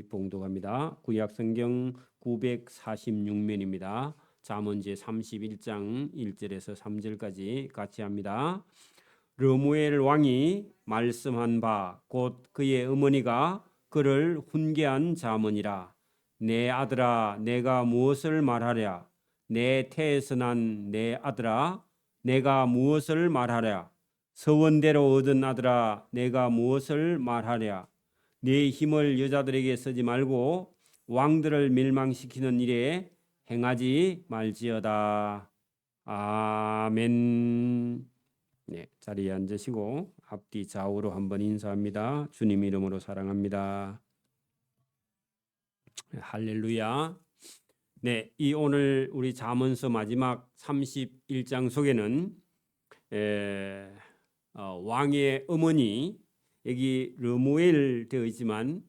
봉독합니다. 구약성경 946면입니다. 잠언 제31장 1절에서 3절까지 같이 합니다. 르무엘 왕이 말씀한 바 곧 그의 어머니가 그를 훈계한 잠언이라. 내 아들아 내가 무엇을 말하랴. 내 태에서 난 내 아들아 내가 무엇을 말하랴. 서원대로 얻은 아들아 내가 무엇을 말하랴. 네 힘을 여자들에게 쓰지 말고 왕들을 멸망시키는 일에 행하지 말지어다. 아멘. 네, 자리에 앉으시고 앞뒤 좌우로 한번 인사합니다. 주님 이름으로 사랑합니다. 할렐루야. 네, 이 오늘 우리 잠언서 마지막 31장 속에는 왕의 어머니, 여기 르무엘 되어 있지만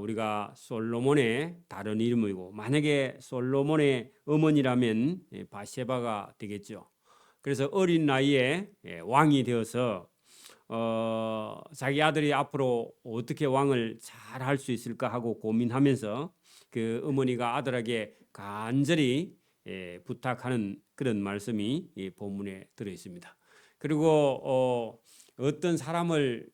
우리가 솔로몬의 다른 이름이고, 만약에 솔로몬의 어머니라면 바세바가 되겠죠. 그래서 어린 나이에 왕이 되어서 자기 아들이 앞으로 어떻게 왕을 잘 할 수 있을까 하고 고민하면서 그 어머니가 아들에게 간절히 부탁하는 그런 말씀이 이 본문에 들어 있습니다. 그리고 어떤 사람을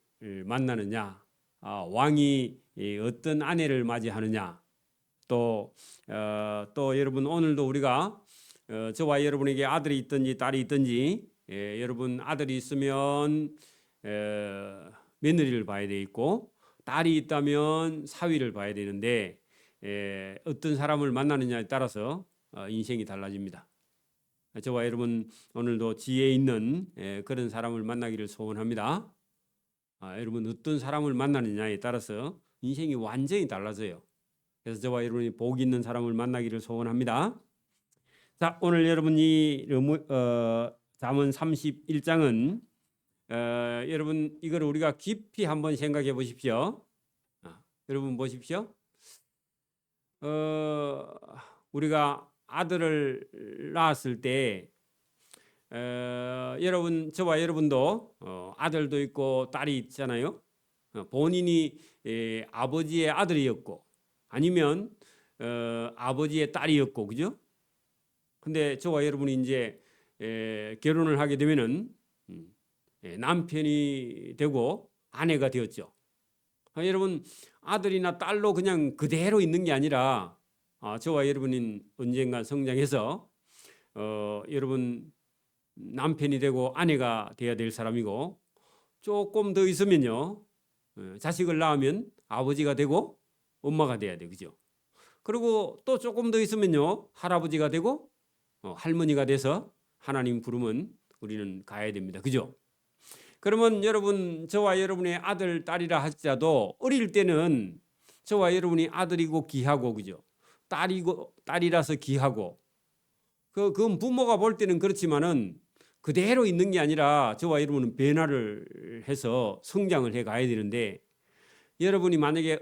만나느냐, 왕이 어떤 아내를 맞이하느냐, 또 여러분 오늘도 우리가 저와 여러분에게 아들이 있든지 딸이 있든지 여러분 아들이 있으면 며느리를 봐야 돼 있고, 딸이 있다면 사위를 봐야 되는데 어떤 사람을 만나느냐에 따라서 인생이 달라집니다. 저와 여러분 오늘도 지혜 있는 그런 사람을 만나기를 소원합니다. 여러분 어떤 사람을 만나느냐에 따라서 인생이 완전히 달라져요. 그래서 저와 여러분이 복 있는 사람을 만나기를 소원합니다. 자, 오늘 여러분이 잠언 31장은 여러분 이걸 우리가 깊이 한번 생각해 보십시오. 여러분 보십시오. 우리가 아들을 낳았을 때 여러분 저와 여러분도 아들도 있고 딸이 있잖아요. 본인이 아버지의 아들이었고 아니면 아버지의 딸이었고, 그죠? 근데 저와 여러분이 이제 결혼을 하게 되면은 남편이 되고 아내가 되었죠. 여러분 아들이나 딸로 그냥 그대로 있는 게 아니라 저와 여러분은 언젠가 성장해서 여러분 남편이 되고 아내가 되어야 될 사람이고, 조금 더 있으면요 자식을 낳으면 아버지가 되고 엄마가 돼야 돼, 그죠? 그리고 또 조금 더 있으면요 할아버지가 되고 할머니가 돼서 하나님 부르면 우리는 가야 됩니다, 그죠? 그러면 여러분 저와 여러분의 아들 딸이라 할지라도 어릴 때는 저와 여러분이 아들이고 귀하고, 그죠? 딸이라서 귀하고, 그건 부모가 볼 때는 그렇지만은 그대로 있는 게 아니라 저와 여러분은 변화를 해서 성장을 해 가야 되는데, 여러분이 만약에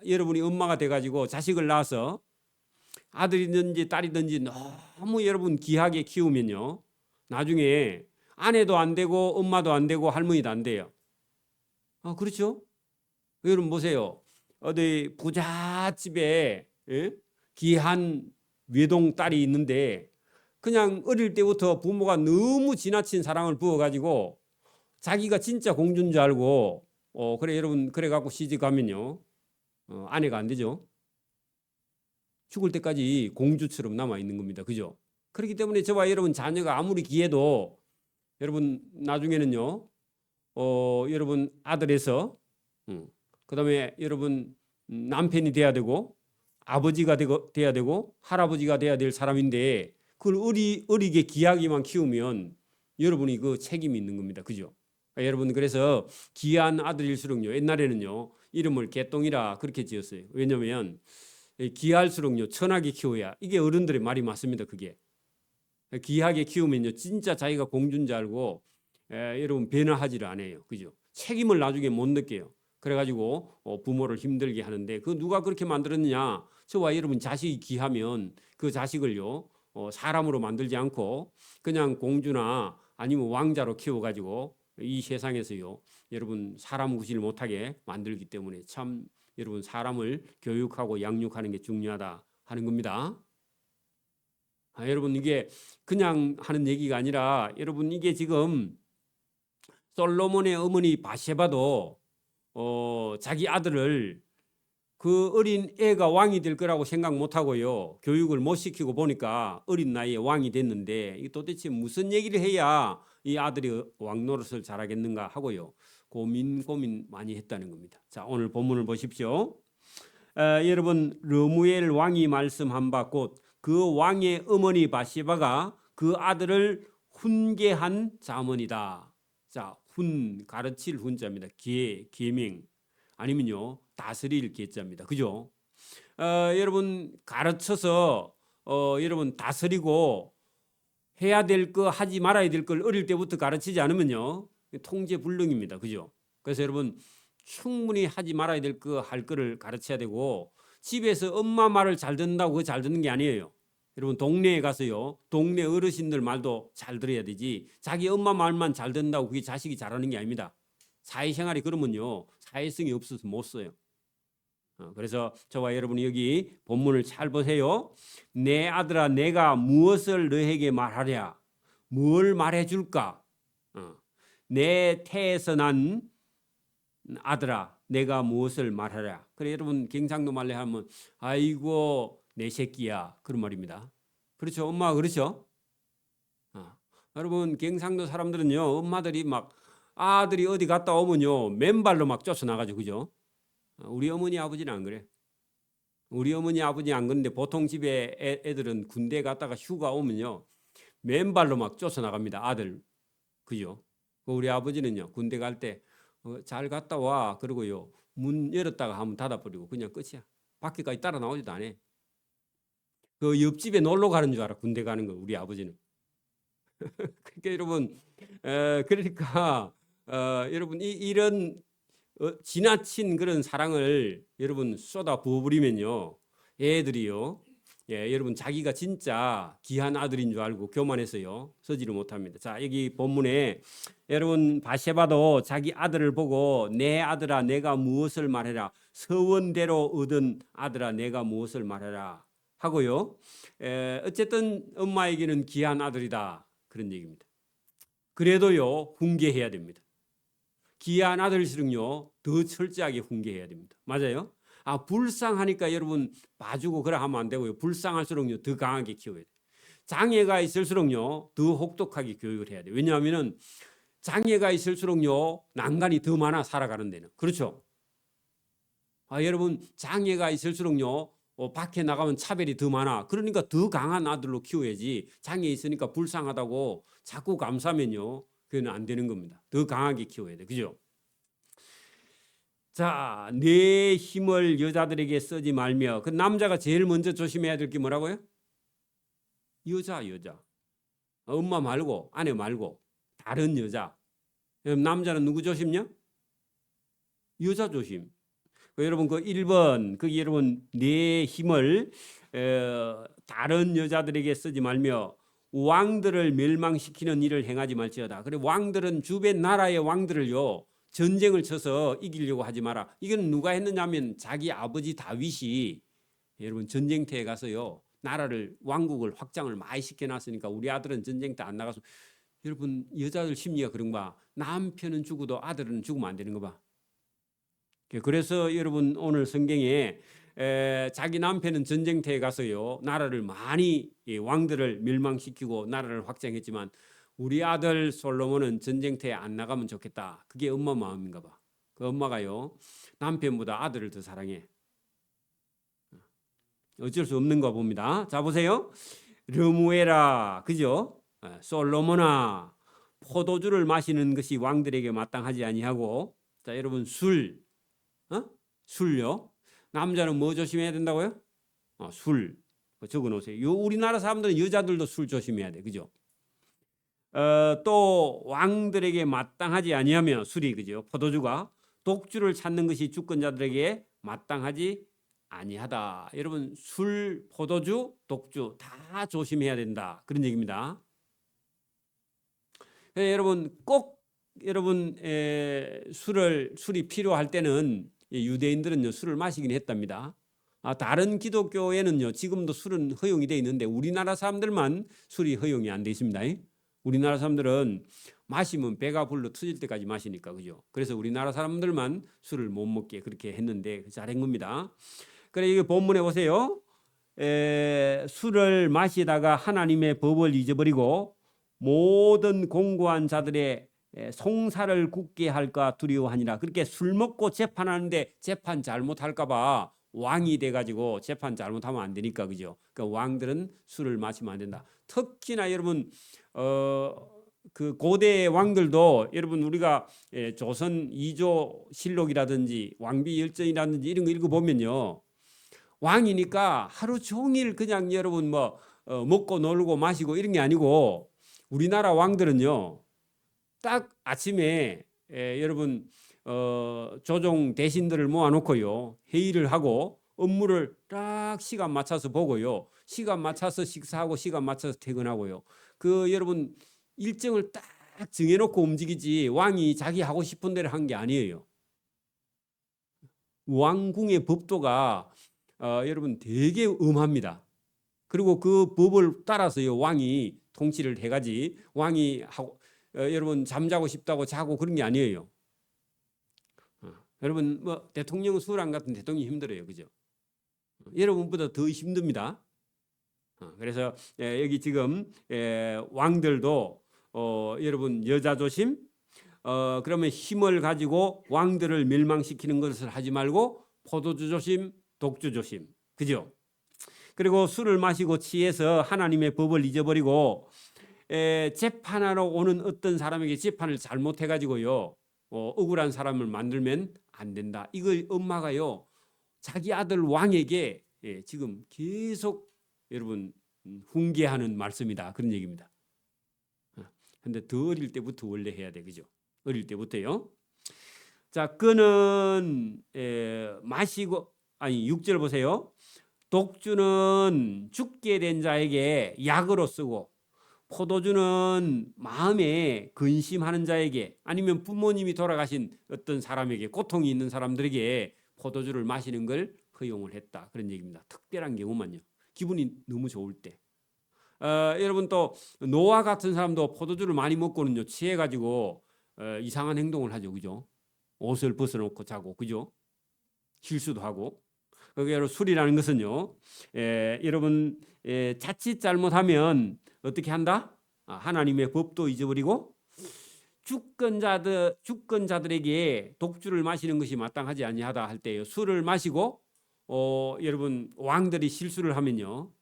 여러분이 엄마가 돼가지고 자식을 낳아서 아들이든지 딸이든지 너무 여러분 귀하게 키우면요 나중에 아내도 안 되고 엄마도 안 되고 할머니도 안 돼요. 그렇죠? 여러분 보세요. 어디 부잣집에 귀한 외동 딸이 있는데 그냥 어릴 때부터 부모가 너무 지나친 사랑을 부어가지고 자기가 진짜 공주인 줄 알고 그래 여러분 그래 갖고 시집 가면요 아내가 안 되죠. 죽을 때까지 공주처럼 남아 있는 겁니다, 그죠? 그렇기 때문에 저와 여러분 자녀가 아무리 귀해도 여러분 나중에는요 여러분 아들에서 그다음에 여러분 남편이 돼야 되고 아버지가 돼야 되고 할아버지가 돼야 될 사람인데, 그걸 어리게 귀하게만 키우면 여러분이 그 책임이 있는 겁니다, 그죠? 그러니까 여러분 그래서 귀한 아들일수록요 옛날에는요 이름을 개똥이라 그렇게 지었어요. 왜냐하면 귀할수록요 천하게 키워야, 이게 어른들의 말이 맞습니다. 그게 귀하게 키우면요 진짜 자기가 공주인 줄 알고 여러분 변화하지를 않아요, 그죠? 책임을 나중에 못 느껴요. 그래가지고 부모를 힘들게 하는데, 그 누가 그렇게 만들었느냐? 저와 여러분 자식이 귀하면 그 자식을요 사람으로 만들지 않고 그냥 공주나 아니면 왕자로 키워가지고 이 세상에서요 여러분 사람 구실 못하게 만들기 때문에 참 여러분 사람을 교육하고 양육하는 게 중요하다 하는 겁니다. 여러분 이게 그냥 하는 얘기가 아니라 여러분 이게 지금 솔로몬의 어머니 바세바도 자기 아들을 그 어린 애가 왕이 될 거라고 생각 못하고요. 교육을 못 시키고 보니까 어린 나이에 왕이 됐는데 이 도대체 무슨 얘기를 해야 이 아들이 왕 노릇을 잘하겠는가 하고요. 고민 많이 했다는 겁니다. 자, 오늘 본문을 보십시오. 여러분 르무엘 왕이 말씀한 바 곧 그 왕의 어머니 바시바가 그 아들을 훈계한 자문이다. 자, 가르칠 훈자입니다. 계명 아니면요 다스릴 계자입니다. 그죠? 여러분 가르쳐서 여러분 다스리고 해야 될 거 하지 말아야 될 걸 어릴 때부터 가르치지 않으면요 통제불능입니다. 그죠? 그래서 여러분 충분히 하지 말아야 될 거 할 거를 가르쳐야 되고 집에서 엄마 말을 잘 듣는다고 그거 잘 듣는 게 아니에요. 여러분 동네에 가서요 동네 어르신들 말도 잘 들어야 되지 자기 엄마 말만 잘 듣는다고 그게 자식이 잘하는 게 아닙니다. 사회생활이 그러면요 사회성이 없어서 못 써요. 그래서 저와 여러분이 여기 본문을 잘 보세요. 내 아들아 내가 무엇을 너에게 말하랴 뭘 말해줄까 내 태에서 난 아들아 내가 무엇을 말하랴. 그래 여러분 경상도 말로 하면 아이고 내 새끼야 그런 말입니다. 그렇죠? 엄마가 그렇죠? 여러분 경상도 사람들은요 엄마들이 막 아들이 어디 갔다 오면요 맨발로 막 쫓아나가죠. 그죠? 우리 어머니 아버지는 안 그래. 우리 어머니 아버지 안 그런데 보통 집에 애들은 군대 갔다가 휴가 오면요 맨발로 막 쫓아나갑니다. 아들. 그죠? 우리 아버지는요 군대 갈 때 잘 갔다 와 그러고요 문 열었다가 한번 닫아버리고 그냥 끝이야. 밖에까지 따라 나오지도 않아. 그 옆집에 놀러 가는 줄 알아. 군대 가는 거 우리 아버지는. 그러니까 여러분 그러니까 여러분 이런 지나친 그런 사랑을 여러분 쏟아 부어버리면요 애들이요 여러분 자기가 진짜 귀한 아들인 줄 알고 교만해서요 서지를 못합니다. 자 여기 본문에 여러분 바세바도 자기 아들을 보고 내 아들아 내가 무엇을 말해라 서원대로 얻은 아들아 내가 무엇을 말해라 하고요 어쨌든 엄마에게는 귀한 아들이다 그런 얘기입니다. 그래도요 훈계해야 됩니다. 귀한 아들일수록요 더 철저하게 훈계해야 됩니다. 맞아요? 불쌍하니까 여러분 봐주고 그래 하면 안 되고요. 불쌍할수록요 더 강하게 키워야 돼요. 장애가 있을수록요 더 혹독하게 교육을 해야 돼요. 왜냐하면 장애가 있을수록요 난간이 더 많아 살아가는 데는. 그렇죠? 여러분 장애가 있을수록요 밖에 나가면 차별이 더 많아. 그러니까 더 강한 아들로 키워야지. 장애 있으니까 불쌍하다고 자꾸 감싸면요 그건 안 되는 겁니다. 더 강하게 키워야 돼. 그죠? 자, 내 힘을 여자들에게 쓰지 말며 그 남자가 제일 먼저 조심해야 될 게 뭐라고요? 여자. 엄마 말고 아내 말고 다른 여자. 남자는 누구 조심요? 여자 조심. 여러분 그 1번 거기 여러분 내 힘을 다른 여자들에게 쓰지 말며 왕들을 멸망시키는 일을 행하지 말지어다. 그래 왕들은 주변 나라의 왕들을요 전쟁을 쳐서 이기려고 하지 마라. 이건 누가 했느냐면 자기 아버지 다윗이 여러분 전쟁터에 가서요 나라를 왕국을 확장을 많이 시켜놨으니까 우리 아들은 전쟁터 안 나가서 여러분 여자들 심리가 그런 거 봐. 남편은 죽어도 아들은 죽으면 안 되는 거 봐. 그래서 여러분 오늘 성경에 자기 남편은 전쟁터에 가서요 나라를 많이 왕들을 멸망시키고 나라를 확장했지만 우리 아들 솔로몬은 전쟁터에 안 나가면 좋겠다. 그게 엄마 마음인가 봐. 그 엄마가요 남편보다 아들을 더 사랑해. 어쩔 수 없는가 봅니다. 자 보세요. 르무에라 그죠? 솔로몬아 포도주를 마시는 것이 왕들에게 마땅하지 아니하고 자 여러분 술요. 남자는 뭐 조심해야 된다고요? 술. 적어 놓으세요. 우리나라 사람들은 여자들도 술 조심해야 돼. 그죠? 또 왕들에게 마땅하지 아니하며 술이 그죠? 포도주가 독주를 찾는 것이 주권자들에게 마땅하지 아니하다. 여러분 술, 포도주, 독주 다 조심해야 된다. 그런 얘기입니다. 여러분 꼭 여러분 술이 필요할 때는 유대인들은요 술을 마시긴 했답니다. 다른 기독교에는요 지금도 술은 허용이 돼 있는데 우리나라 사람들만 술이 허용이 안 돼 있습니다. 우리나라 사람들은 마시면 배가 불러 터질 때까지 마시니까 그죠. 그래서 우리나라 사람들만 술을 못 먹게 그렇게 했는데 잘한 겁니다. 그래 이게 본문에 보세요. 술을 마시다가 하나님의 법을 잊어버리고 모든 공고한 자들의 송사를 굳게 할까 두려워하니라. 그렇게 술 먹고 재판하는데 재판 잘못할까 봐 왕이 돼가지고 재판 잘못하면 안 되니까 그죠. 그러니까 왕들은 술을 마시면 안 된다. 특히나 여러분 그 고대 왕들도 여러분 우리가 조선 2조 실록이라든지 왕비 열전이라든지 이런 거 읽어보면요. 왕이니까 하루 종일 그냥 여러분 뭐 먹고 놀고 마시고 이런 게 아니고 우리나라 왕들은요. 딱 아침에 여러분 조정 대신들을 모아놓고요. 회의를 하고 업무를 딱 시간 맞춰서 보고요. 시간 맞춰서 식사하고 시간 맞춰서 퇴근하고요. 그 여러분 일정을 딱 정해놓고 움직이지 왕이 자기 하고 싶은 대로 한 게 아니에요. 왕궁의 법도가 여러분 되게 엄합니다. 그리고 그 법을 따라서요 왕이 통치를 해가지 왕이 하고 여러분 잠자고 싶다고 자고 그런 게 아니에요. 여러분 뭐 대통령 수랑 같은 대통령이 힘들어요, 그죠? 여러분보다 더 힘듭니다. 그래서 여기 지금 왕들도 여러분 여자 조심. 그러면 힘을 가지고 왕들을 멸망시키는 것을 하지 말고 포도주 조심, 독주 조심, 그죠? 그리고 술을 마시고 취해서 하나님의 법을 잊어버리고 재판하러 오는 어떤 사람에게 재판을 잘못해가지고요 억울한 사람을 만들면 안 된다. 이걸 엄마가요 자기 아들 왕에게 지금 계속 여러분 훈계하는 말씀이다 그런 얘기입니다. 근데 더 어릴 때부터 원래 해야 돼, 그죠? 어릴 때부터요. 자, 끈은 마시고 아니 6절 보세요. 독주는 죽게 된 자에게 약으로 쓰고 포도주는 마음에 근심하는 자에게 아니면 부모님이 돌아가신 어떤 사람에게 고통이 있는 사람들에게 포도주를 마시는 걸 허용을 했다 그런 얘기입니다. 특별한 경우만요. 기분이 너무 좋을 때. 여러분 또 노아 같은 사람도 포도주를 많이 먹고는요 취해가지고 이상한 행동을 하죠, 그죠? 옷을 벗어놓고 자고, 그죠? 실수도 하고. 그게 술이라는 것은요, 여러분 자칫 잘못하면 어떻게 한다? 하나님의 법도 잊어버리고 주권자들에게 독주를 마시는 것이 마땅하지 아니하다 할 때요. 술을 마시고 여러분 왕들이 실수를 하면요,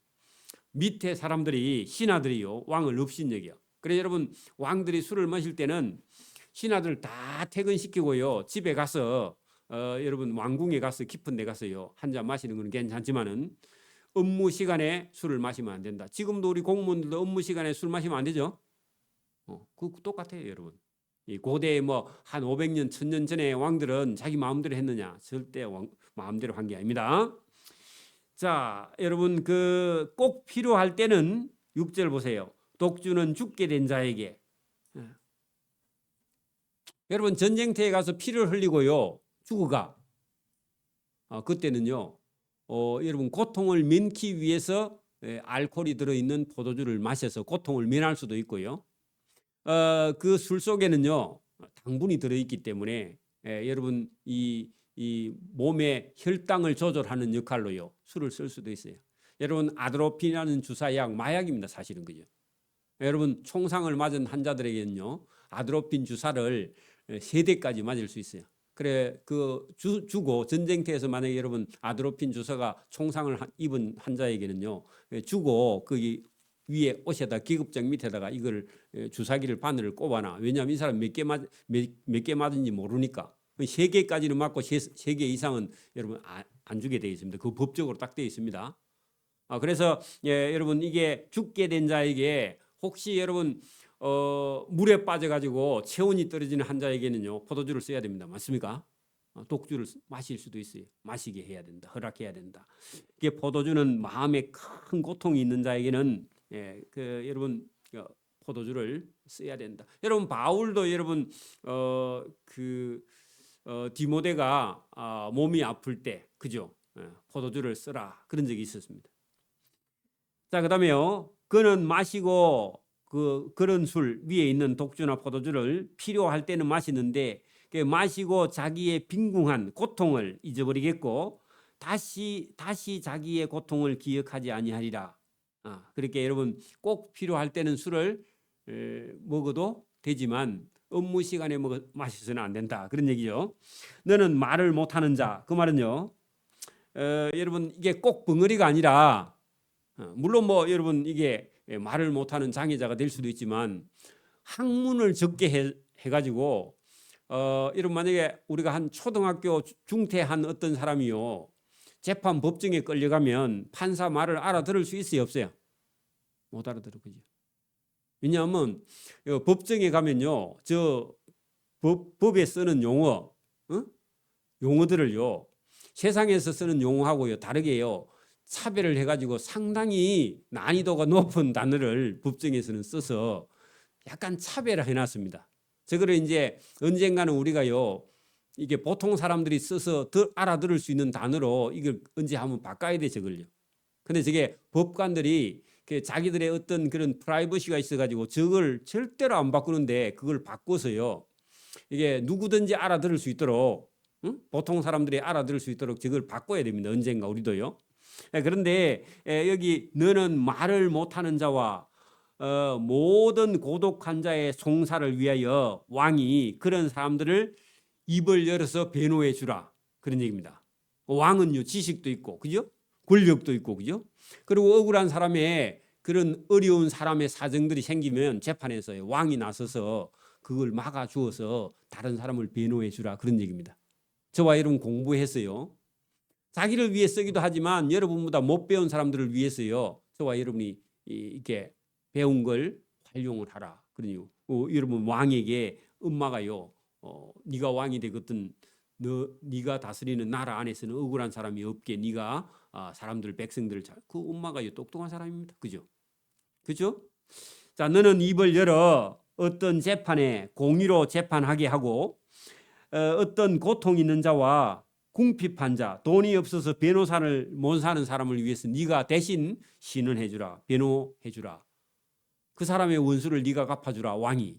밑에 사람들이 신하들이요 왕을 업신여겨. 그래서 여러분 왕들이 술을 마실 때는 신하들 다 퇴근시키고요 집에 가서 여러분 왕궁에 가서 깊은 데 가서요 한 잔 마시는 건 괜찮지만은 업무 시간에 술을 마시면 안 된다. 지금도 우리 공무원들도 업무 시간에 술 마시면 안 되죠. 그 똑같아요, 여러분. 이 고대 뭐 한 500년, 1000년 전에 왕들은 자기 마음대로 했느냐? 절대 마음대로 한 게 아닙니다. 자, 여러분 그 꼭 필요할 때는 6절 보세요. 독주는 죽게 된 자에게. 여러분 전쟁터에 가서 피를 흘리고요 죽어가. 그때는요 여러분 고통을 면기 위해서 알코올이 들어있는 포도주를 마셔서 고통을 면할 수도 있고요. 그 술 속에는요 당분이 들어있기 때문에 여러분 이 몸의 혈당을 조절하는 역할로요 술을 쓸 수도 있어요. 여러분 아드로핀이라는 주사약 마약입니다, 사실은, 그죠? 여러분 총상을 맞은 환자들에게는요 아드로핀 주사를 3대까지 맞을 수 있어요. 그래 그 주고 전쟁터에서 만약에 여러분 아드로핀 주사가 총상을 입은 환자에게는요 주고 거기 위에 옷에다 기급적 밑에다가 이걸 주사기를 바늘을 꼽아놔. 왜냐하면 이 사람 몇 개 맞은지 모르니까 3개까지는 맞고 3개 이상은 여러분 안 주게 되어 있습니다. 그 법적으로 딱 되어 있습니다. 그래서 여러분 이게 죽게 된 자에게 혹시 여러분 물에 빠져가지고 체온이 떨어지는 환자에게는요 포도주를 써야 됩니다. 맞습니까? 독주를 마실 수도 있어요. 마시게 해야 된다. 허락해야 된다. 이게 포도주는 마음에 큰 고통이 있는 자에게는 여러분 포도주를 써야 된다. 여러분 바울도 여러분 디모데가 몸이 아플 때 그죠? 포도주를 쓰라 그런 적이 있었습니다. 자, 그다음에요. 그는 마시고 그런 술 위에 있는 독주나 포도주를 필요할 때는 마시는데 마시고 자기의 빈궁한 고통을 잊어버리겠고 다시 자기의 고통을 기억하지 아니하리라. 그렇게 여러분 꼭 필요할 때는 술을 먹어도 되지만 업무 시간에 마셔서는 안 된다. 그런 얘기죠. 너는 말을 못하는 자. 그 말은요. 여러분 이게 꼭 벙어리가 아니라 물론 여러분 이게 말을 못하는 장애자가 될 수도 있지만 학문을 적게 해가지고 여러분 만약에 우리가 한 초등학교 중퇴한 어떤 사람이요 재판 법정에 끌려가면 판사 말을 알아들을 수 있어요 없어요? 못 알아들어 그죠? 왜냐하면 법정에 가면요 저 법에 쓰는 용어 용어들을요 세상에서 쓰는 용어하고요 다르게요 차별을 해가지고 상당히 난이도가 높은 단어를 법정에서는 써서 약간 차별을 해놨습니다. 저거를 이제 언젠가는 우리가요 이게 보통 사람들이 써서 더 알아들을 수 있는 단어로 이걸 언제 한번 바꿔야 돼 저걸요. 근데 저게 법관들이 자기들의 어떤 그런 프라이버시가 있어가지고 저걸 절대로 안 바꾸는데 그걸 바꿔서요 이게 누구든지 알아들을 수 있도록 보통 사람들이 알아들을 수 있도록 저걸 바꿔야 됩니다. 언젠가 우리도요. 그런데 여기 너는 말을 못하는 자와 모든 고독한 자의 송사를 위하여 왕이 그런 사람들을 입을 열어서 변호해 주라 그런 얘기입니다. 왕은요 지식도 있고 그죠? 권력도 있고 그죠? 그리고 억울한 사람의 그런 어려운 사람의 사정들이 생기면 재판에서 왕이 나서서 그걸 막아 주어서 다른 사람을 변호해 주라 그런 얘기입니다. 저와 여러분 공부했어요. 자기를 위해 쓰기도 하지만 여러분보다 못 배운 사람들을 위해서요. 저와 여러분이 이렇게 배운 걸 활용을 하라. 그러니요. 여러분 왕에게 엄마가요. 네가 왕이 되거든. 네가 다스리는 나라 안에서는 억울한 사람이 없게 네가 사람들 백성들을 그 엄마가요 똑똑한 사람입니다. 그죠? 그죠? 자, 너는 입을 열어 어떤 재판에 공의로 재판하게 하고 어떤 고통 있는 자와 궁핍한 자, 돈이 없어서 변호사를 못 사는 사람을 위해서 네가 대신 신원해 주라. 변호해 주라. 그 사람의 원수를 네가 갚아주라. 왕이.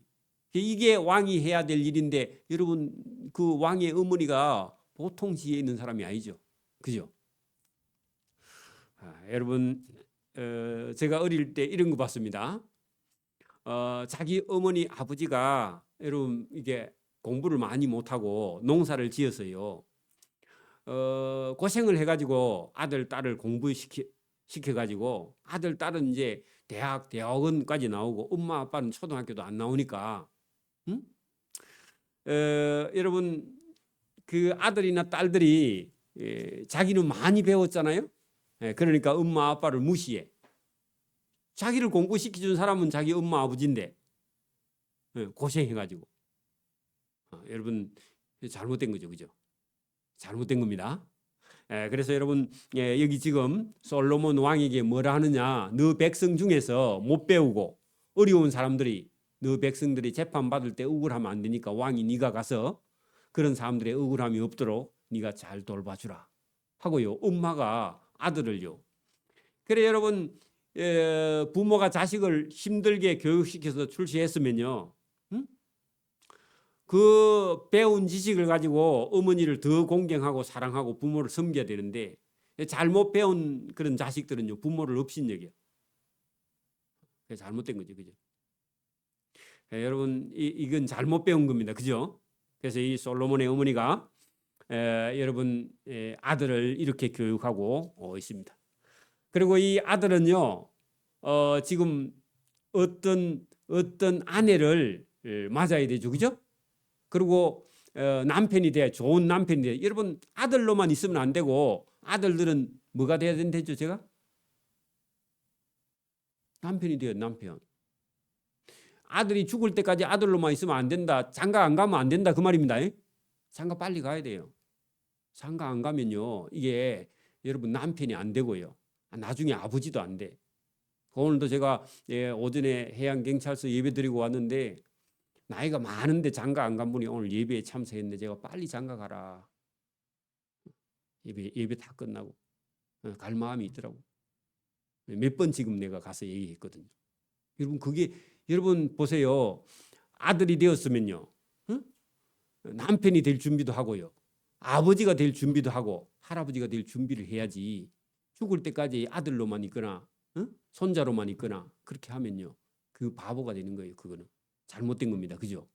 이게 왕이 해야 될 일인데 여러분 그 왕의 어머니가 보통 지혜에 있는 사람이 아니죠. 그죠? 여러분 제가 어릴 때 이런 거 봤습니다. 자기 어머니 아버지가 여러분 이게 공부를 많이 못하고 농사를 지었어요. 고생을 해가지고 아들 딸을 공부시켜가지고 아들 딸은 이제 대학원까지 나오고 엄마 아빠는 초등학교도 안 나오니까 여러분 그 아들이나 딸들이 자기는 많이 배웠잖아요. 그러니까 엄마 아빠를 무시해. 자기를 공부시켜준 사람은 자기 엄마 아버지인데 고생해가지고 여러분 잘못된 거죠, 그죠? 잘못된 겁니다. 그래서 여러분 여기 지금 솔로몬 왕에게 뭐라 하느냐? 너 백성 중에서 못 배우고 어려운 사람들이 너 백성들이 재판 받을 때 억울하면 안 되니까 왕이 네가 가서 그런 사람들의 억울함이 없도록 네가 잘 돌봐주라 하고요. 엄마가 아들을요. 그래 여러분 부모가 자식을 힘들게 교육시켜서 출시했으면요. 그 배운 지식을 가지고 어머니를 더 공경하고 사랑하고 부모를 섬겨야 되는데 잘못 배운 그런 자식들은요 부모를 업신여겨. 잘못된 거죠, 그죠? 여러분 이건 잘못 배운 겁니다, 그죠? 그래서 이 솔로몬의 어머니가 여러분 아들을 이렇게 교육하고 있습니다. 그리고 이 아들은요 지금 어떤 아내를 맞아야 되죠, 그죠? 그리고 남편이 돼야 좋은 남편이 돼야 여러분 아들로만 있으면 안 되고 아들들은 뭐가 돼야 된다죠 제가? 남편이 돼요 남편. 아들이 죽을 때까지 아들로만 있으면 안 된다. 장가 안 가면 안 된다 그 말입니다. 장가 빨리 가야 돼요. 장가 안 가면요 이게 여러분 남편이 안 되고요. 나중에 아버지도 안 돼. 오늘도 제가 오전에 해양경찰서 예배 드리고 왔는데 나이가 많은데 장가 안 간 분이 오늘 예배에 참석했는데 제가 빨리 장가 가라. 예배 다 끝나고 갈 마음이 있더라고. 몇 번 지금 내가 가서 얘기했거든요. 여러분 그게 여러분 보세요. 아들이 되었으면요. 응? 남편이 될 준비도 하고요. 아버지가 될 준비도 하고 할아버지가 될 준비를 해야지. 죽을 때까지 아들로만 있거나 손자로만 있거나 그렇게 하면요. 그 바보가 되는 거예요. 그거는 잘못된 겁니다. 그죠?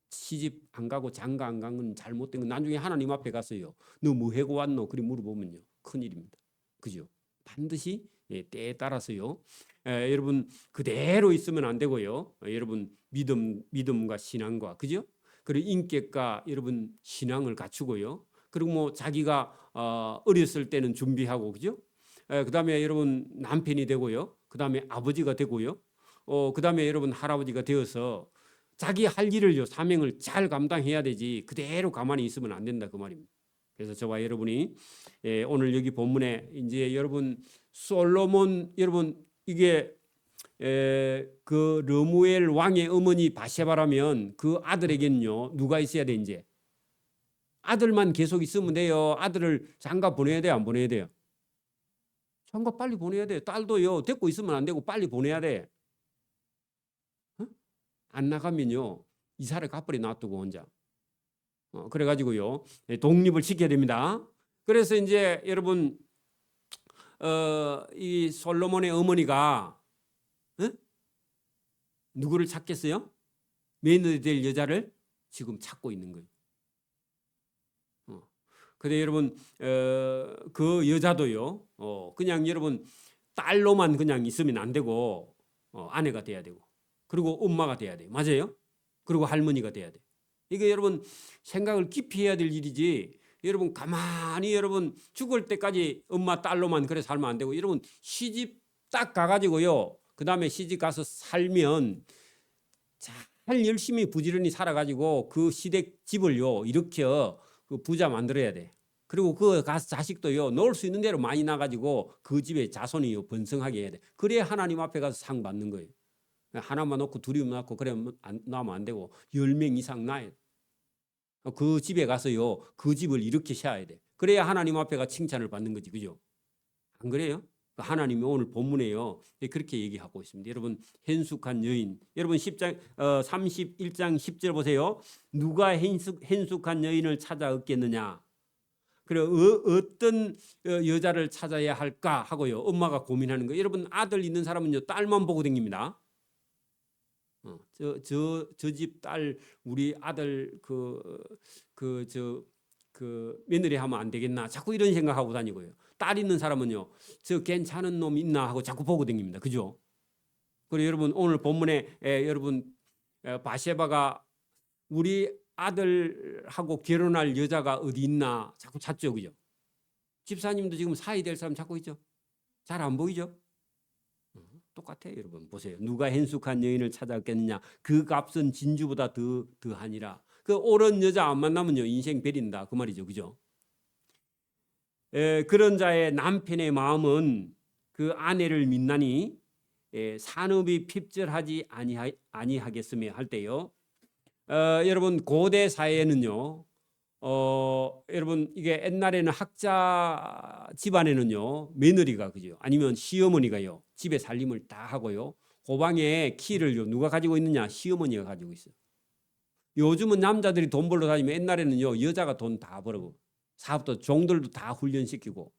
시집 안 가고 장가 안 간 건 잘못된 건 나중에 하나님 앞에 가서요. 너 뭐 해고 왔노? 그리 물어보면요. 큰일입니다. 그죠? 반드시 때에 따라서요. 여러분 그대로 있으면 안 되고요. 여러분 믿음과 신앙과 그죠? 그리고 인격과 여러분 신앙을 갖추고요. 그리고 뭐 자기가 어렸을 때는 준비하고 그죠? 그다음에 여러분 남편이 되고요. 그다음에 아버지가 되고요. 그다음에 여러분 할아버지가 되어서 자기 할 일을요 사명을 잘 감당해야 되지 그대로 가만히 있으면 안 된다 그 말입니다. 그래서 저와 여러분이 오늘 여기 본문에 이제 여러분 솔로몬 여러분 이게 그 르무엘 왕의 어머니 바세바라면 그 아들에게는요 누가 있어야 돼 이제 아들만 계속 있으면 돼요. 아들을 장가 보내야 돼 안 보내야 돼요? 장가 빨리 보내야 돼. 딸도요 데리고 있으면 안 되고 빨리 보내야 돼. 안 나가면요 이사를 가버리 놔두고 혼자. 그래가지고요 독립을 시켜야 됩니다. 그래서 이제 여러분 이 솔로몬의 어머니가 누구를 찾겠어요? 며느리 될 여자를 지금 찾고 있는 거예요. 근데 여러분 그 여자도요 그냥 여러분 딸로만 그냥 있으면 안 되고 아내가 돼야 되고 그리고 엄마가 돼야 돼요. 맞아요? 그리고 할머니가 돼야 돼. 이게 여러분 생각을 깊이 해야 될 일이지. 여러분 가만히 여러분 죽을 때까지 엄마 딸로만 그래 살면 안 되고 여러분 시집 딱 가가지고요. 그 다음에 시집 가서 살면 잘 열심히 부지런히 살아가지고 그 시댁 집을요 일으켜 그 부자 만들어야 돼. 그리고 그 가서 자식도요 놓을 수 있는 대로 많이 나가지고 그 집에 자손이 번성하게 해야 돼. 그래야 하나님 앞에 가서 상 받는 거예요. 하나만 놓고 둘이 낳고 그래 나면 안 되고 10명 이상 낳아야 돼. 그 집에 가서요 그 집을 일으키셔야 돼. 그래야 하나님 앞에가 칭찬을 받는 거지. 그죠? 안 그래요? 하나님이 오늘 본문에요 그렇게 얘기하고 있습니다. 여러분 현숙한 여인 여러분 31장 10절 보세요. 누가 현숙한 여인을 찾아 얻겠느냐. 그래 어떤 여자를 찾아야 할까 하고요 엄마가 고민하는 거예요. 여러분 아들 있는 사람은요 딸만 보고 다닙니다. 저 집 딸 우리 아들 그 며느리 하면 안 되겠나 자꾸 이런 생각하고 다니고요. 딸 있는 사람은요 저 괜찮은 놈 있나 하고 자꾸 보고 다닙니다. 그죠? 그리고 여러분 오늘 본문에 여러분 바세바가 우리 아들하고 결혼할 여자가 어디 있나 자꾸 찾죠. 그죠? 집사님도 지금 사이 될 사람 찾고 있죠. 잘 안 보이죠? 똑같아요. 여러분 보세요. 누가 현숙한 여인을 찾았겠느냐. 그 값은 진주보다 더하니라. 그 옳은 여자 안 만나면요 인생 베린다 그 말이죠. 그죠? 그런 자의 남편의 마음은 그 아내를 믿나니 산업이 핍절하지 아니하겠으며 할 때요. 여러분 고대 사회에는요. 여러분 이게 옛날에는 학자 집안에는요 며느리가 그죠 아니면 시어머니가요 집에 살림을 다 하고요 고방에 키를요 누가 가지고 있느냐 시어머니가 가지고 있어요. 요즘은 남자들이 돈 벌러 다니면 옛날에는요 여자가 돈 다 벌고 사업도 종들도 다 훈련시키고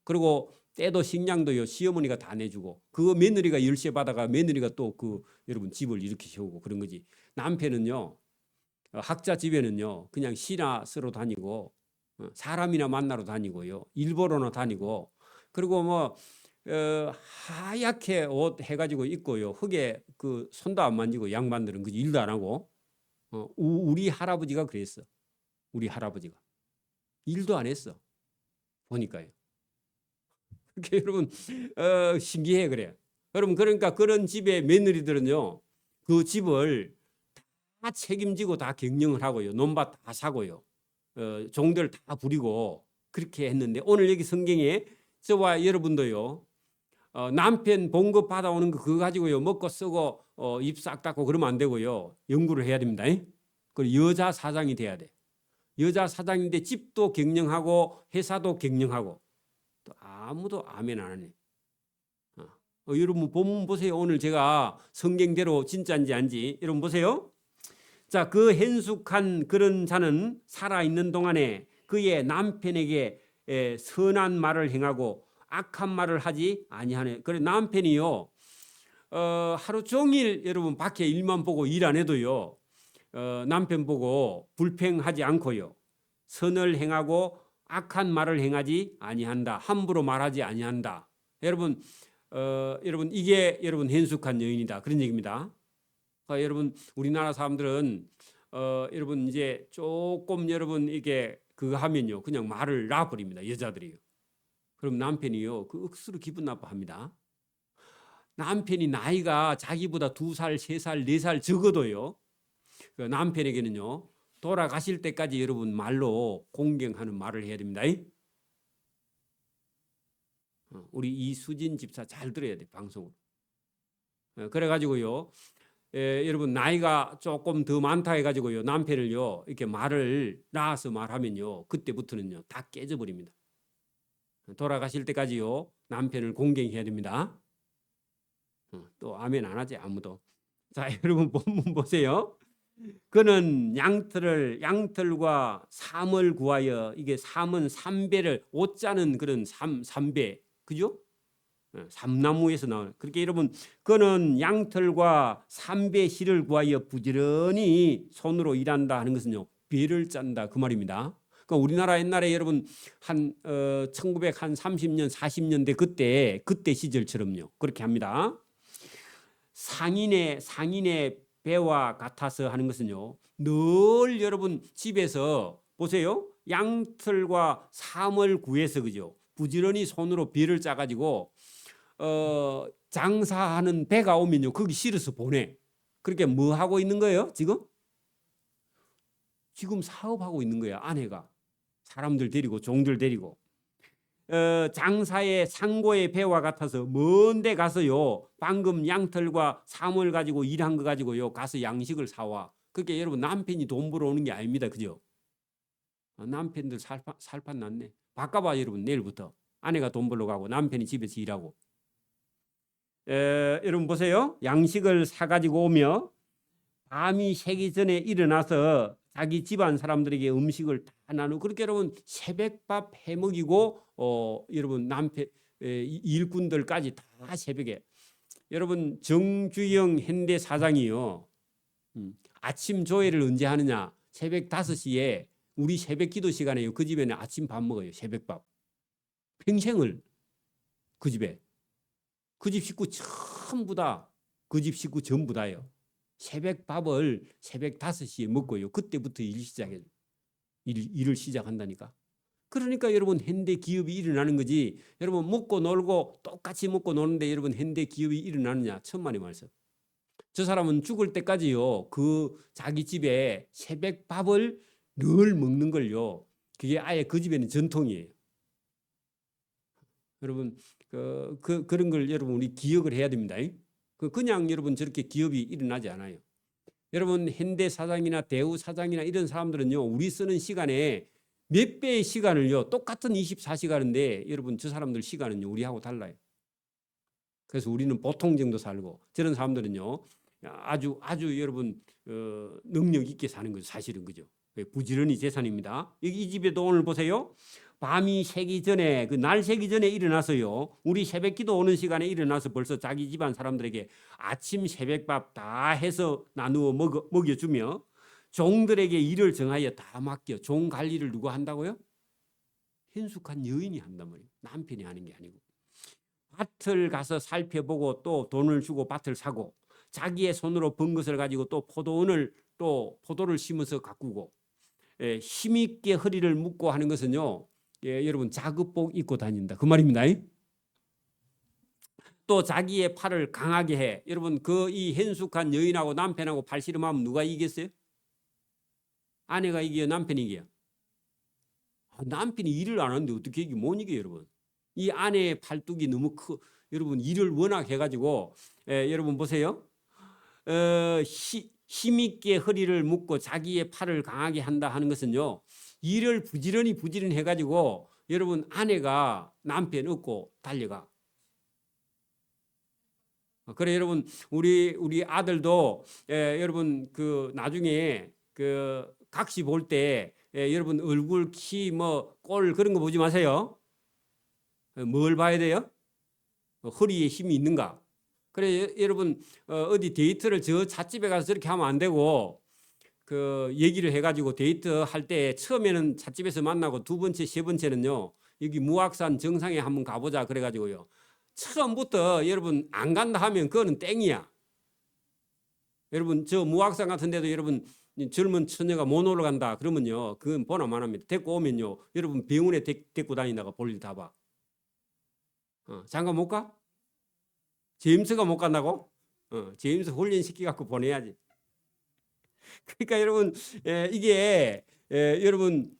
그리고 때도 식량도요 시어머니가 다 내주고 그 며느리가 열쇠 받아가 며느리가 또 그 여러분 집을 이렇게 세우고 그런 거지. 남편은요 학자 집에는요 그냥 시나 쓰러 다니고 사람이나 만나러 다니고요 일 보러나 다니고 그리고 뭐 하얗게 옷 해가지고 입고요 흙에 그 손도 안 만지고 양반들은 그 일도 안 하고 우리 할아버지가 그랬어. 우리 할아버지가 일도 안 했어 보니까요. 그렇게 여러분 신기해 그래. 여러분 그러니까 그런 집의 며느리들은요 그 집을 다 책임지고 다 경영을 하고요. 논밭 다 사고요. 종들 다 부리고 그렇게 했는데 오늘 여기 성경에 저와 여러분도요. 남편 봉급 받아오는 거 그거 가지고요. 먹고 쓰고 입 싹 닫고 그러면 안 되고요. 연구를 해야 됩니다. 그리고 여자 사장이 돼야 돼. 여자 사장인데 집도 경영하고 회사도 경영하고 또 아무도 아멘 안 하네. 여러분 본문 보세요. 오늘 제가 성경대로 진짜인지 아닌지 여러분 보세요. 자, 그 hen 그런 자는 살아있는 동안에 그의 남편에게 선한 말을 행하고 악한 말을 하지 아니하네. 그래 남편이요. 하루 종일 여러분 밖에 일만 보고 일 안 해도요. 남편 보고 불평하지 않고요. 선을 행하고 악한 말을 행하지 아니한다. 함부로 말하지 아니한다. 여러분 이게 여러분 hen 여인이다. 그런 얘기입니다. 여러분 우리나라 사람들은 여러분 이제 조금 여러분 이게 그거 하면요. 그냥 말을 놔버립니다. 여자들이요. 그럼 남편이요. 그 억수로 기분 나빠합니다. 남편이 나이가 자기보다 2살, 3살, 4살 적어도요. 그 남편에게는요. 돌아가실 때까지 여러분 말로 공경하는 말을 해야 됩니다. 우리 이수진 집사 잘 들어야 돼. 방송으로. 그래가지고요. 여러분 나이가 조금 더 많다 해가지고요. 남편을요. 이렇게 말을 낳아서 말하면요. 그때부터는요. 다 깨져버립니다. 돌아가실 때까지요. 남편을 공경해야 됩니다. 또 아멘 안 하지 아무도. 자 여러분 본문 보세요. 그는 양털과 삼을 구하여 이게 삼은 삼배를 옷자는 그런 삼배 그죠? 삼나무에서 나오는 그렇게 여러분 그는 양털과 삼배 실을 구하여 부지런히 손으로 일한다 하는 것은요 배를 짠다 그 말입니다. 그러니까 우리나라 옛날에 여러분 한 1930년 40년대 그때 시절처럼요 그렇게 합니다. 상인의 배와 같아서 하는 것은요 늘 여러분 집에서 보세요 양털과 삼을 구해서 그죠 부지런히 손으로 배를 짜가지고 장사하는 배가 오면요 거기 실어서 보내. 그렇게 뭐 하고 있는 거예요 지금 사업하고 있는 거야 아내가 사람들 데리고 종들 데리고 장사의 상고의 배와 같아서 먼 데 가서요 방금 양털과 삼을 가지고 일한 거 가지고요 가서 양식을 사와. 그렇게 여러분 남편이 돈 벌어오는 게 아닙니다. 그죠? 남편들 살판 났네. 바꿔봐 여러분 내일부터 아내가 돈 벌러 가고 남편이 집에서 일하고. 여러분 보세요. 양식을 사가지고 오며 밤이 새기 전에 일어나서 자기 집안 사람들에게 음식을 다 나누고 그렇게 여러분 새벽밥 해먹이고 여러분 남편 일꾼들까지 다 새벽에 여러분 정주영 현대 사장이요 아침 조회를 언제 하느냐 새벽 5시에 우리 새벽 기도 시간에요 그 집에는 아침 밥 먹어요 새벽밥 평생을 그 집에 그 집 식구 전부 다 그 집 식구 전부 다요 새벽밥을 새벽 5시에 먹고요 그때부터 일을 시작한다니까. 그러니까 여러분 현대 기업이 일어나는 거지. 여러분 먹고 놀고 똑같이 먹고 노는데 여러분 현대 기업이 일어나느냐 천만의 말씀. 저 사람은 죽을 때까지요 그 자기 집에 새벽밥을 늘 먹는 걸요 그게 아예 그 집에는 전통이에요. 여러분 그런 걸 여러분 우리 기억을 해야 됩니다. 그냥 여러분 저렇게 기업이 일어나지 않아요. 여러분 현대 사장이나 대우 사장이나 이런 사람들은요 우리 쓰는 시간에 몇 배의 시간을요 똑같은 24시간인데 여러분 저 사람들 시간은요 우리하고 달라요. 그래서 우리는 보통 정도 살고 저런 사람들은요 아주 여러분 능력 있게 사는 거죠 사실은. 그죠? 부지런히 재산입니다. 여기 이 집에도 오늘 보세요. 밤이 새기 전에 그 날 새기 전에 일어나서요 우리 새벽기도 오는 시간에 일어나서 벌써 자기 집안 사람들에게 아침 새벽밥 다 해서 나누어 먹여주며 종들에게 일을 정하여 다 맡겨. 종 관리를 누가 한다고요? hen 여인이 한단 말이에요. 남편이 하는 게 아니고. 밭을 가서 살펴보고 또 돈을 주고 밭을 사고 자기의 손으로 번 것을 가지고 또 포도를 심어서 가꾸고 힘있게 허리를 묶고 하는 것은요 여러분 자급복 입고 다닌다 그 말입니다. 또 자기의 팔을 강하게 해. 여러분 이 hen 여인하고 남편하고 팔씨름하면 누가 이기겠어요? 아내가 이겨요 남편이 이겨요? 남편이 일을 안 하는데 어떻게 이기 못 이겨요 여러분. 이 아내의 팔뚝이 너무 여러분 일을 워낙 해가지고 여러분 보세요. 힘있게 허리를 묶고 자기의 팔을 강하게 한다 하는 것은요. 일을 부지런히 해가지고 여러분 아내가 남편 얻고 달려가. 그래 여러분 우리 아들도 여러분 그 나중에 그 각시 볼 때 여러분 얼굴 키 뭐 꼴 그런 거 보지 마세요. 뭘 봐야 돼요? 허리에 힘이 있는가? 그래 여러분 어디 데이트를 저 찻집에 가서 저렇게 하면 안 되고 그 얘기를 해가지고 데이트 할 때 처음에는 찻집에서 만나고 두 번째 세 번째는요 여기 무악산 정상에 한번 가보자 그래가지고요 처음부터 여러분 안 간다 하면 그거는 땡이야. 여러분 저 무악산 같은 데도 여러분 젊은 처녀가 못 올라간다 그러면요 그건 보나만 합니다. 데리고 오면요 여러분 병원에 데리고 다니다가 볼일 다 봐. 장가 못 가? 제임스가 못 간다고? 제임스 훈련시키 갖고 보내야지. 그러니까 여러분 이게 여러분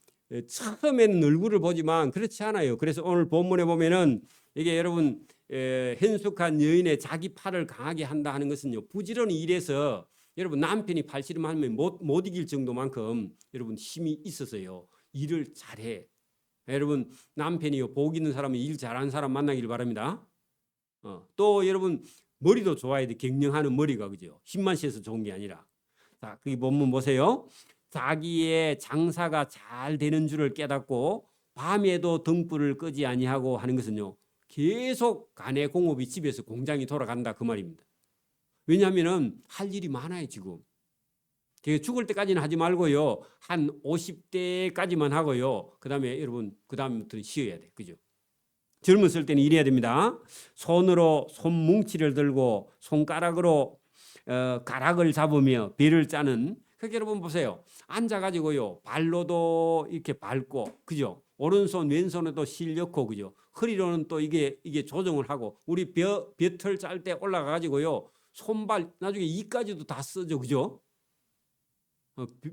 처음에는 얼굴을 보지만 그렇지 않아요. 그래서 오늘 본문에 보면은 이게 여러분 현숙한 여인의 자기 팔을 강하게 한다 하는 것은요 부지런히 일해서 여러분 남편이 팔씨름하면 못 이길 정도만큼 여러분 힘이 있어서요 일을 잘해. 여러분 남편이요 복 있는 사람은 일 잘하는 사람 만나기를 바랍니다. 또 여러분 머리도 좋아야 돼. 경영하는 머리가 그죠? 힘만 세서 좋은 게 아니라. 자, 그 본문 보세요. 자기의 장사가 잘 되는 줄을 깨닫고 밤에도 등불을 끄지 아니하고 하는 것은요. 계속 간의 공업이 집에서 공장이 돌아간다 그 말입니다. 왜냐하면은 할 일이 많아요 지금. 죽을 때까지는 하지 말고요. 한 50대까지만 하고요. 그다음에 여러분 그다음부터는 쉬어야 돼. 그죠? 젊었을 때는 일해야 됩니다. 손으로 손뭉치를 들고 손가락으로 가락을 잡으며 배를 짜는. 그러니까 여러분 보세요. 앉아가지고요. 발로도 이렇게 밟고, 그죠? 오른손 왼손에도 실 넣고, 그죠? 허리로는 또 이게 조정을 하고, 우리 벼털 짤 때 올라가가지고요. 손발 나중에 이까지도 다 쓰죠, 그죠?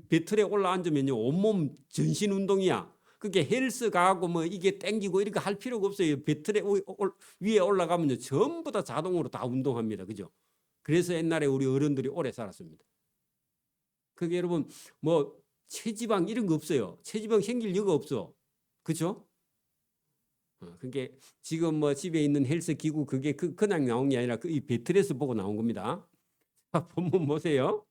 벼털에 올라앉으면요 온몸 전신 운동이야. 그게 헬스 가고 뭐 이게 땡기고 이렇게 할 필요가 없어요. 배틀에 위에 올라가면요 전부 다 자동으로 다 운동합니다. 그죠? 그래서 옛날에 우리 어른들이 오래 살았습니다. 그게 여러분 뭐 체지방 이런 거 없어요. 체지방 생길 여가 없어. 그죠? 그게 지금 뭐 집에 있는 헬스 기구 그게 그냥 나온 게 아니라 이 배틀에서 보고 나온 겁니다. 본문 보세요.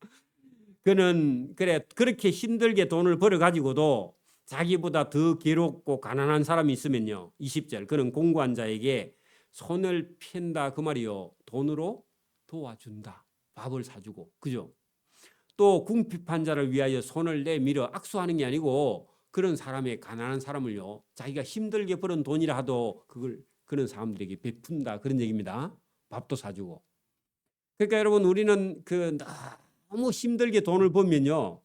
그는 그렇게 힘들게 돈을 벌어 가지고도 자기보다 더 괴롭고 가난한 사람이 있으면요. 20절 그는 공고한 자에게 손을 편다 그 말이요. 돈으로 도와준다. 밥을 사주고. 그죠? 또 궁핍한 자를 위하여 손을 내밀어 악수하는 게 아니고 그런 사람의 가난한 사람을요. 자기가 힘들게 벌은 돈이라 하도 그걸 그런 사람들에게 베푼다. 그런 얘기입니다. 밥도 사주고. 그러니까 여러분 우리는 너무 힘들게 돈을 벌면요.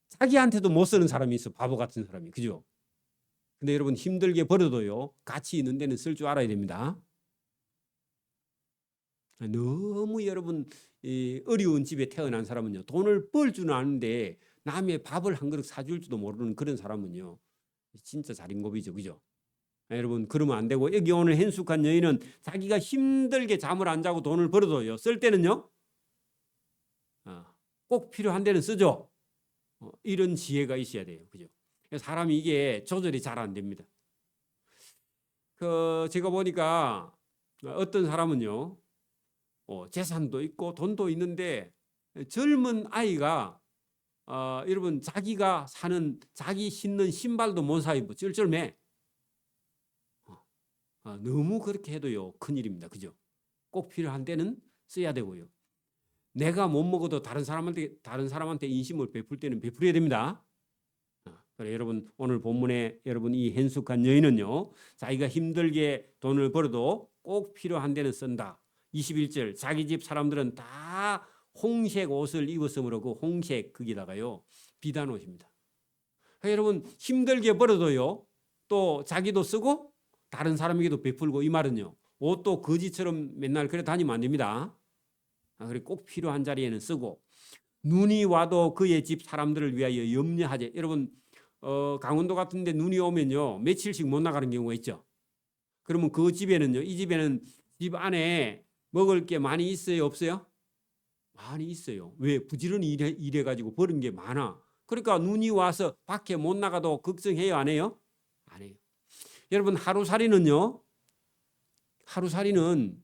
자기한테도 못 쓰는 사람이 있어. 바보 같은 사람이. 그죠? 근데 여러분 힘들게 벌어도요. 가치 있는 데는 쓸 줄 알아야 됩니다. 너무 여러분 어려운 집에 태어난 사람은요. 돈을 벌 줄은 아는데 남의 밥을 한 그릇 사줄 줄도 모르는 그런 사람은요. 진짜 자린고비죠. 그죠? 여러분 그러면 안 되고 여기 오늘 현숙한 여인은 자기가 힘들게 잠을 안 자고 돈을 벌어도요. 쓸 때는요. 꼭 필요한 데는 쓰죠. 이런 지혜가 있어야 돼요. 그죠? 사람이 이게 조절이 잘 안 됩니다. 제가 보니까 어떤 사람은요. 재산도 있고 돈도 있는데 젊은 아이가 여러분 자기가 사는 자기 신는 신발도 못 사 입고 쩔쩔매. 너무 그렇게 해도요. 큰일입니다. 그죠? 꼭 필요한 데는 써야 되고요. 내가 못 먹어도 다른 사람한테 인심을 베풀 때는 베풀어야 됩니다. 그래 여러분 오늘 본문에 여러분 이 현숙한 여인은요. 자기가 힘들게 돈을 벌어도 꼭 필요한 데는 쓴다. 21절 자기 집 사람들은 다 홍색 옷을 입었으므로 그 홍색 거기다가요. 비단 옷입니다. 그러니까 여러분 힘들게 벌어도요. 또 자기도 쓰고 다른 사람에게도 베풀고 이 말은요. 옷도 거지처럼 맨날 그래 다니면 안 됩니다. 그래 꼭 필요한 자리에는 쓰고 눈이 와도 그의 집 사람들을 위하여 염려하지. 여러분 강원도 같은 데 눈이 오면요. 며칠씩 못 나가는 경우가 있죠. 그러면 그 집에는요. 이 집에는 집 안에 먹을 게 많이 있어요? 없어요? 많이 있어요. 왜? 부지런히 일해가지고 버는 게 많아. 그러니까 눈이 와서 밖에 못 나가도 걱정해요, 안 해요? 안 해요. 여러분, 하루살이는요, 하루살이는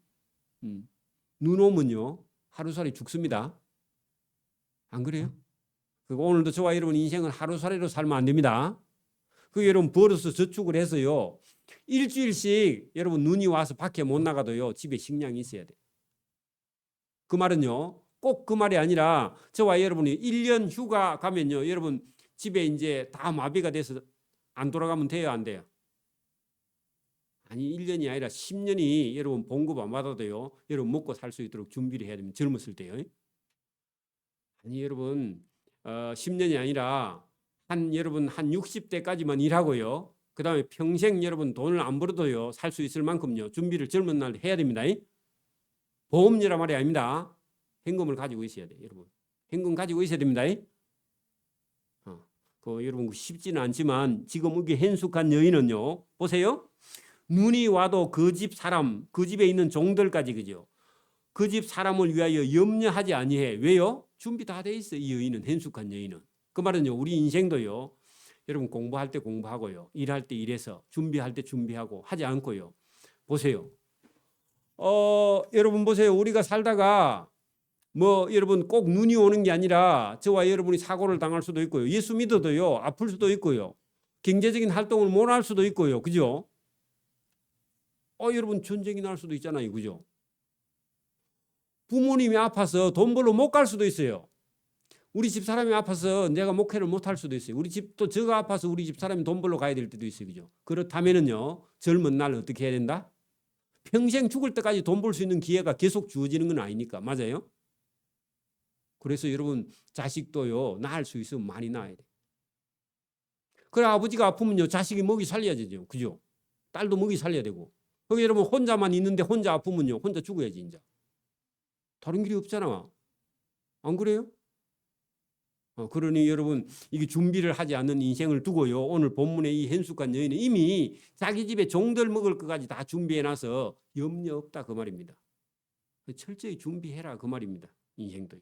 눈 오면요 하루살이 죽습니다. 안 그래요? 그리고 오늘도 저와 여러분 인생은 하루살이로 살면 안 됩니다. 그 여러분 벌어서 저축을 해서요 일주일씩 여러분 눈이 와서 밖에 못 나가도요 집에 식량이 있어야 돼요. 그 말은요 꼭 그 말이 아니라 저와 여러분이 1년 휴가 가면요 여러분 집에 이제 다 마비가 돼서 안 돌아가면 돼요, 안 돼요? 아니 1년이 아니라 10년이 여러분 봉급 안 받아도요 여러분 먹고 살 수 있도록 준비를 해야 됩니다. 젊었을 때요. 아니 여러분 10년이 아니라 여러분 한 60대까지만 일하고요. 그다음에 평생 여러분 돈을 안 벌어도요 살 수 있을 만큼요 준비를 젊은 날 해야 됩니다. 보험료란 말이 아닙니다. 현금을 가지고 있어야 돼요, 여러분. 현금 가지고 있어야 됩니다. 여러분 쉽지는 않지만 지금 여기 현숙한 여인은요 보세요. 눈이 와도 그 집 사람, 그 집에 있는 종들까지 그죠? 그 집 사람을 위하여 염려하지 아니해. 왜요? 준비 다 돼 있어. 이 여인은 현숙한 여인은. 그 말은요. 우리 인생도요. 여러분 공부할 때 공부하고요. 일할 때 일해서 준비할 때 준비하고 하지 않고요. 보세요. 여러분 보세요. 우리가 살다가 여러분 꼭 눈이 오는 게 아니라 저와 여러분이 사고를 당할 수도 있고요. 예수 믿어도요. 아플 수도 있고요. 경제적인 활동을 못 할 수도 있고요. 그죠? 여러분 전쟁이 날 수도 있잖아요. 그죠? 부모님이 아파서 돈 벌러 못 갈 수도 있어요. 우리 집 사람이 아파서 내가 목회를 못 할 수도 있어요. 우리 집도 저가 아파서 우리 집 사람이 돈 벌러 가야 될 때도 있어요. 그죠? 그렇다면은요. 젊은 날 어떻게 해야 된다? 평생 죽을 때까지 돈 벌 수 있는 기회가 계속 주어지는 건 아니니까. 맞아요? 그래서 여러분 자식도요. 낳을 수 있으면 많이 낳아야 돼. 그래 아버지가 아프면요. 자식이 먹이 살려야 되죠. 그죠? 딸도 먹이 살려야 되고. 거기 여러분 혼자만 있는데 혼자 아프면요. 혼자 죽어야지 이제. 다른 길이 없잖아. 안 그래요? 그러니 여러분 이게 준비를 하지 않는 인생을 두고요. 오늘 본문의 이 현숙한 여인은 이미 자기 집에 종들 먹을 것까지 다 준비해놔서 염려 없다 그 말입니다. 철저히 준비해라 그 말입니다. 인생도요.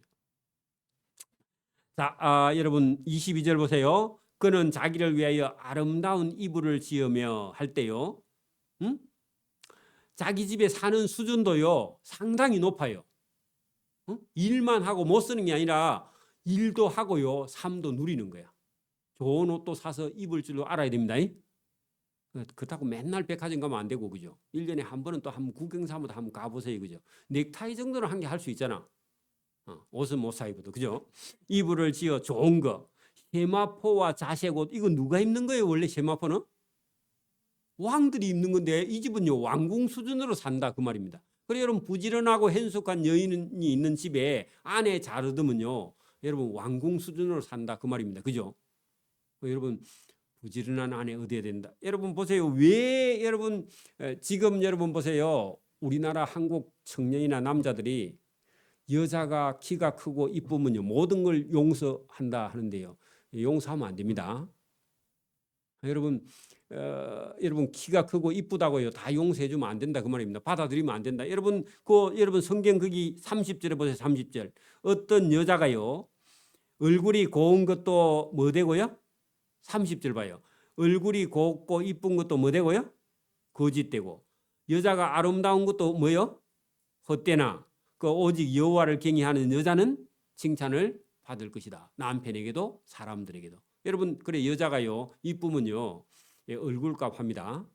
자, 여러분 22절 보세요. 그는 자기를 위하여 아름다운 이불을 지으며 할 때요. 응? 자기 집에 사는 수준도요. 상당히 높아요. 일만 하고 못 쓰는 게 아니라 일도 하고요. 삶도 누리는 거야. 좋은 옷도 사서 입을 줄로 알아야 됩니다. 그렇다고 맨날 백화점 가면 안 되고 그죠? 1년에 한 번은 또 한번 구경사무도 한번 가보세요. 그죠? 넥타이 정도는 한 개 할 수 있잖아. 옷은 못 사 입어도 그죠? 이불을 지어 좋은 거. 세마포와 자색옷 이거 누가 입는 거예요? 원래 세마포는? 왕들이 입는 건데 이 집은요. 왕궁 수준으로 산다 그 말입니다. 그래 여러분 부지런하고 현숙한 여인이 있는 집에 아내 잘 얻으면요. 여러분 왕궁 수준으로 산다 그 말입니다. 그죠? 여러분 부지런한 아내 얻어야 된다. 여러분 보세요. 왜 여러분 지금 여러분 보세요. 우리나라 한국 청년이나 남자들이 여자가 키가 크고 이쁘면요. 모든 걸 용서한다 하는데요. 용서하면 안 됩니다. 여러분 키가 크고 이쁘다고요. 다 용서해 주면 안 된다 그 말입니다. 받아들이면 안 된다. 여러분 성경 거기 30절에 보세요. 30절. 어떤 여자가요. 얼굴이 고운 것도 뭐 되고요? 30절 봐요. 얼굴이 곱고 이쁜 것도 뭐 되고요? 거짓되고. 여자가 아름다운 것도 뭐요? 헛되나. 오직 여호와를 경외하는 여자는 칭찬을 받을 것이다. 남편에게도 사람들에게도. 여러분 그래 여자가요. 이쁘면요. 얼굴값 합니다.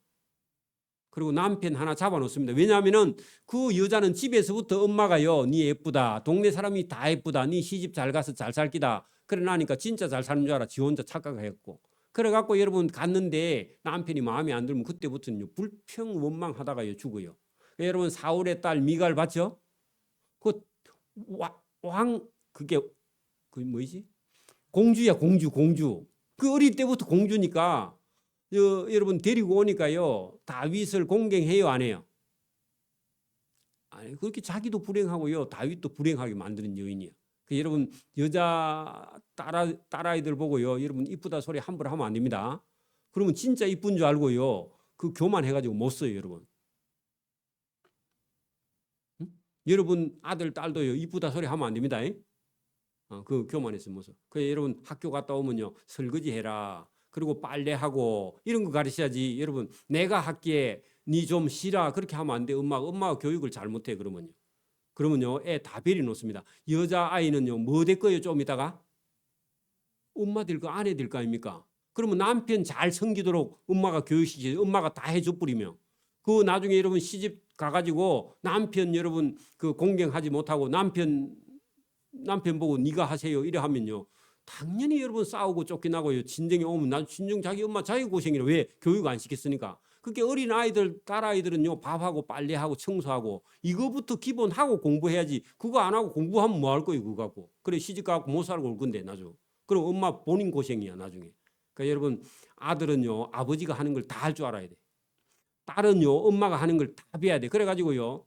그리고 남편 하나 잡아놓습니다. 왜냐하면은 그 여자는 집에서부터 엄마가요. 네 예쁘다. 동네 사람이 다 예쁘다. 네 시집 잘 가서 잘 살기다. 그래 나니까 진짜 잘 사는 줄 알아. 지 혼자 착각했고. 그래갖고 여러분 갔는데 남편이 마음에 안 들면 그때부터는 불평 원망하다가 죽어요. 여러분 사울의 딸 미갈 봤죠? 그게 뭐지? 공주야 공주. 그 어릴 때부터 공주니까 여러분 데리고 오니까요. 다윗을 공경해요 안 해요? 아니 그렇게 자기도 불행하고요. 다윗도 불행하게 만드는 여인이야. 여러분 여자 딸아이들 보고요. 여러분 이쁘다 소리 함부로 하면 안 됩니다. 그러면 진짜 이쁜 줄 알고요. 그 교만해가지고 못 써요 여러분. 응? 여러분 아들 딸도요 이쁘다 소리 하면 안 됩니다. 그 교만했을 모습. 그 여러분 학교 갔다 오면요 설거지 해라. 그리고 빨래하고 이런 거 가르쳐야지. 여러분 내가 할게 니 좀 쉬라 그렇게 하면 안 돼. 엄마가 교육을 잘못해 그러면요 애 다 베리 놓습니다. 여자 아이는요 뭐 될 거예요 좀 이따가 엄마 될 거 아내 될 거 아닙니까? 그러면 남편 잘 섬기도록 엄마가 교육시키지 엄마가 다 해줘 버리면 그 나중에 여러분 시집 가가지고 남편 여러분 그 공경하지 못하고 남편 보고 네가 하세요 이래 하면요 당연히 여러분 싸우고 쫓겨나고요 진정이 오면 난 진정 자기 엄마 자기 고생이라 왜 교육 안 시켰으니까 그렇게 어린 아이들 딸아이들은요 밥하고 빨래하고 청소하고 이거부터 기본하고 공부해야지 그거 안 하고 공부하면 뭐 할 거예요 그거 갖고 그래 시집 가고 못 살고 올 건데 나중 그럼 엄마 본인 고생이야 나중에 그러니까 여러분 아들은요 아버지가 하는 걸 다 할 줄 알아야 돼 딸은요 엄마가 하는 걸 다 배워야 돼 그래가지고요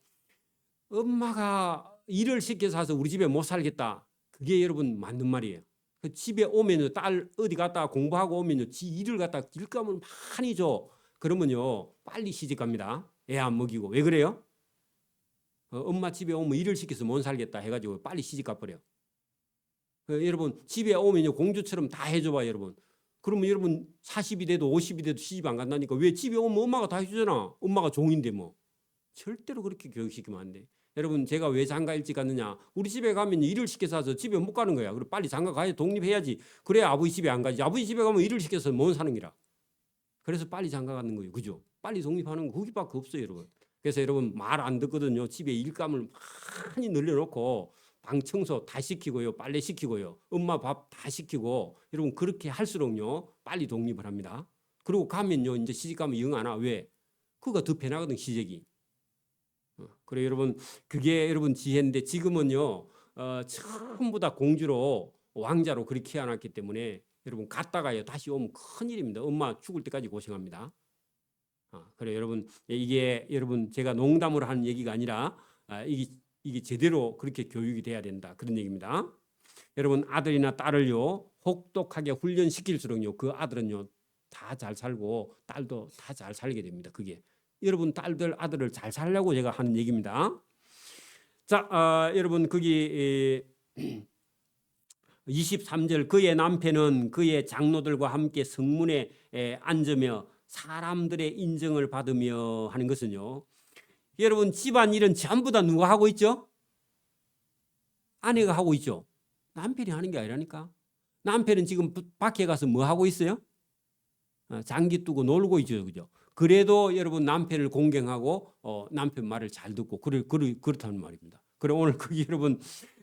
엄마가 일을 시켜서 와서 우리 집에 못 살겠다. 그게 여러분 맞는 말이에요. 그 집에 오면요 딸 어디 갔다 공부하고 오면요 지 일을 갖다 길감을 많이 줘. 그러면요 빨리 시집 갑니다. 애 안 먹이고 왜 그래요? 엄마 집에 오면 일을 시켜서 못 살겠다 해가지고 빨리 시집 가버려. 여러분 집에 오면요 공주처럼 다 해줘봐 여러분. 그러면 여러분 40이 돼도 50이 돼도 시집 안 간다니까 왜 집에 오면 엄마가 다 해주잖아. 엄마가 종인데 뭐. 절대로 그렇게 교육시키면 안 돼. 여러분 제가 왜 장가 일찍 갔느냐 우리 집에 가면 일을 시켜서 와서 집에 못 가는 거야. 그리고 빨리 장가 가야 독립해야지. 그래야 아버지 집에 안 가지. 아버지 집에 가면 일을 시켜서 못 사는 기라. 그래서 빨리 장가 가는 거예요. 그죠? 빨리 독립하는 거 거기밖에 없어요 여러분. 그래서 여러분 말 안 듣거든요. 집에 일감을 많이 늘려놓고 방 청소 다 시키고요. 빨래 시키고요. 엄마 밥 다 시키고 여러분 그렇게 할수록요 빨리 독립을 합니다. 그리고 가면요 이제 시집 가면 영 안 와. 왜? 그거 더 편하거든 시댁이. 그래 여러분 그게 여러분 지혜인데 지금은요 전부 다 공주로 왕자로 그렇게 해놨기 때문에 여러분 갔다가요 다시 오면 큰일입니다. 엄마 죽을 때까지 고생합니다. 그래 여러분 이게 여러분 제가 농담으로 하는 얘기가 아니라 이게 제대로 그렇게 교육이 돼야 된다 그런 얘기입니다. 여러분 아들이나 딸을요 혹독하게 훈련시킬수록요 그 아들은요 다 잘 살고 딸도 다 잘 살게 됩니다. 그게 여러분 딸들 아들을 잘 살려고 제가 하는 얘기입니다. 자, 여러분 거기 23절 그의 남편은 그의 장로들과 함께 성문에 앉으며 사람들의 인정을 받으며 하는 것은요. 여러분 집안일은 전부 다 누가 하고 있죠? 아내가 하고 있죠. 남편이 하는 게 아니라니까. 남편은 지금 밖에 가서 뭐 하고 있어요? 장기 뜨고 놀고 있죠. 그죠? 그래도 여러분 남편을 공경하고 남편 말을 잘 듣고 그렇다는 말입니다. 그래 오늘 거기 여러분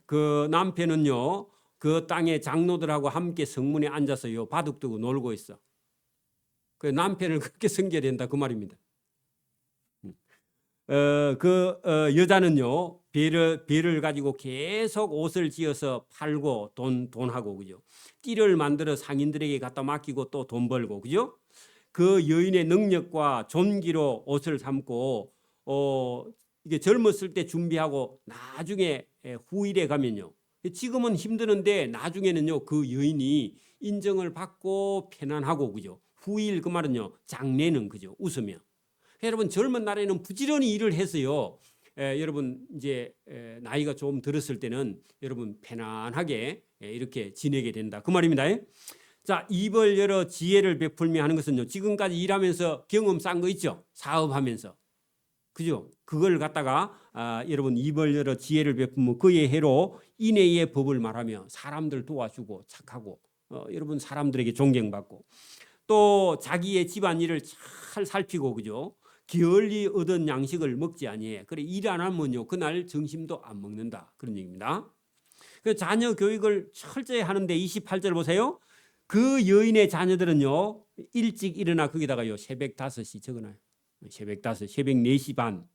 그 남편은요 그 땅의 장로들하고 함께 성문에 앉아서요 바둑 두고 놀고 있어. 그 남편을 그렇게 섬겨야 된다 그 말입니다. 여자는요 배를 가지고 계속 옷을 지어서 팔고 돈하고 그죠. 띠를 만들어 상인들에게 갖다 맡기고 또 돈 벌고 그죠. 그 여인의 능력과 존귀로 옷을 삼고 이게 젊었을 때 준비하고 나중에 후일에 가면요. 지금은 힘드는데 나중에는요 그 여인이 인정을 받고 편안하고 그죠. 후일 그 말은요 장래는 그죠. 웃으며. 여러분 젊은 날에는 부지런히 일을 해서요. 여러분 이제 나이가 좀 들었을 때는 여러분 편안하게 이렇게 지내게 된다 그 말입니다. 자, 입을 열어 지혜를 베풀며 하는 것은요. 지금까지 일하면서 경험 쌓은 거 있죠. 사업하면서. 그죠? 그걸 갖다가 여러분 입을 열어 지혜를 베풀며 그의 해로 인애의 법을 말하며 사람들 도와주고 착하고 여러분 사람들에게 존경받고 또 자기의 집안일을 잘 살피고 그죠? 게을리 얻은 양식을 먹지 아니해. 그래 일 안 하면요. 그날 점심도 안 먹는다. 그런 얘기입니다. 그 자녀 교육을 철저히 하는데 28절 보세요. 그 여인의 자녀들은요 일찍 일어나 거기다가요 새벽 5시 적어놔요. 새벽 5, 새벽 4시 반.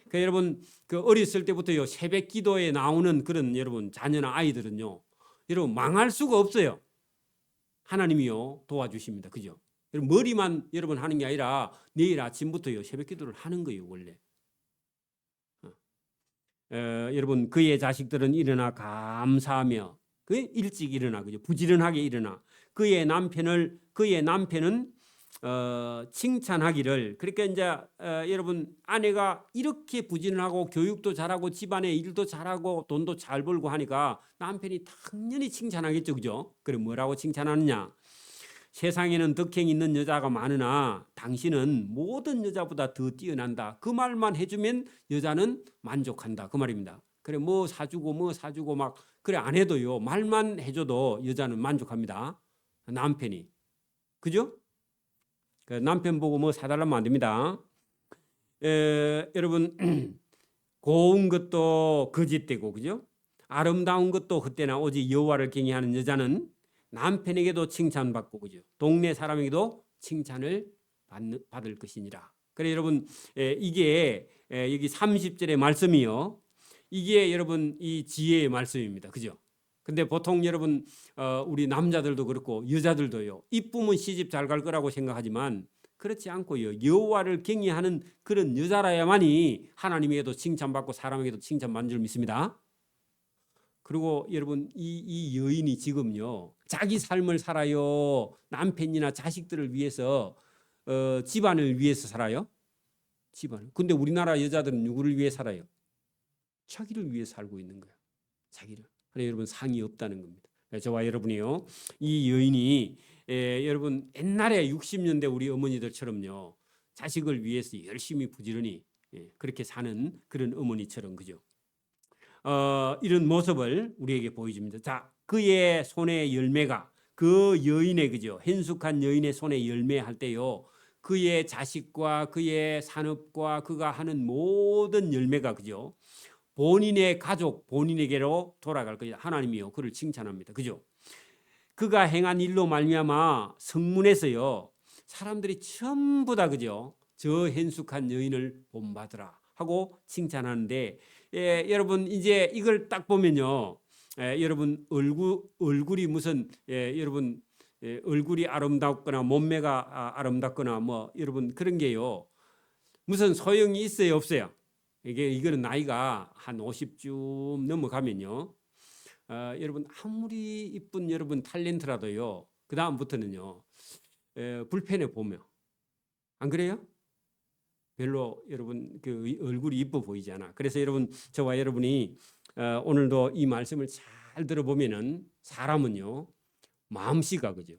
그 여러분 그 어렸을 때부터요 새벽 기도에 나오는 그런 여러분 자녀나 아이들은요 여러분 망할 수가 없어요. 하나님이요 도와주십니다. 그죠? 머리만 여러분 하는 게 아니라 내일 아침부터요 새벽 기도를 하는 거예요 원래. 여러분 그의 자식들은 일어나 감사하며 그 일찍 일어나 그죠? 부지런하게 일어나 그의 남편은 칭찬하기를. 그러니까 이제 여러분 아내가 이렇게 부지런하고 교육도 잘하고 집안에 일도 잘하고 돈도 잘 벌고 하니까 남편이 당연히 칭찬하겠죠, 그죠? 그래 뭐라고 칭찬하느냐? 세상에는 덕행 있는 여자가 많으나 당신은 모든 여자보다 더 뛰어난다. 그 말만 해주면 여자는 만족한다. 그 말입니다. 그래 뭐 사주고 막 그래 안 해도요. 말만 해줘도 여자는 만족합니다. 남편이. 그죠? 그 남편 보고 뭐 사달라면 안 됩니다. 여러분 고운 것도 거짓되고 그죠? 아름다운 것도 헛되나 오직 여호와를 경외하는 여자는 남편에게도 칭찬받고 그죠? 동네 사람에게도 칭찬을 받을 것이니라. 그래 여러분 이게 여기 30절의 말씀이요. 이게 여러분 이 지혜의 말씀입니다. 그죠? 근데 보통 여러분 우리 남자들도 그렇고 여자들도요. 이쁘면 시집 잘 갈 거라고 생각하지만 그렇지 않고요. 여호와를 경외하는 그런 여자라야만이 하나님에게도 칭찬받고 사람에게도 칭찬받는 줄 믿습니다. 그리고 여러분 이 여인이 지금요. 자기 삶을 살아요. 남편이나 자식들을 위해서 집안을 위해서 살아요. 집안. 근데 우리나라 여자들은 누구를 위해 살아요? 자기를 위해 살고 있는 거예요. 자기를. 그래 여러분 상이 없다는 겁니다. 저와 여러분이요. 이 여인이 여러분 옛날에 60년대 우리 어머니들처럼요. 자식을 위해서 열심히 부지런히 그렇게 사는 그런 어머니처럼 그죠. 이런 모습을 우리에게 보여줍니다. 자, 그의 손의 열매가 그 여인의 그죠. hen숙한 여인의 손의 열매 할 때요. 그의 자식과 그의 산업과 그가 하는 모든 열매가 그죠. 본인의 가족, 본인에게로 돌아갈 거예요. 하나님이요. 그를 칭찬합니다. 그죠? 그가 행한 일로 말미암아 성문에서요. 사람들이 전부 다 그죠? 저 hen숙한 여인을 본받으라 하고 칭찬하는데 여러분 이제 이걸 딱 보면요. 여러분 얼굴이 무슨 여러분 얼굴이 아름답거나 몸매가 아름답거나 뭐 여러분 그런 게요. 무슨 소용이 있어요, 없어요? 이거는 나이가 한 50쯤 넘어가면요. 여러분 아무리 이쁜 여러분 탤런트라도요. 그 다음부터는요. 불편해 보면 안 그래요? 별로 여러분 그 얼굴이 이뻐 보이지 않아. 그래서 여러분 저와 여러분이 오늘도 이 말씀을 잘 들어보면은 사람은요 마음씨가 그죠.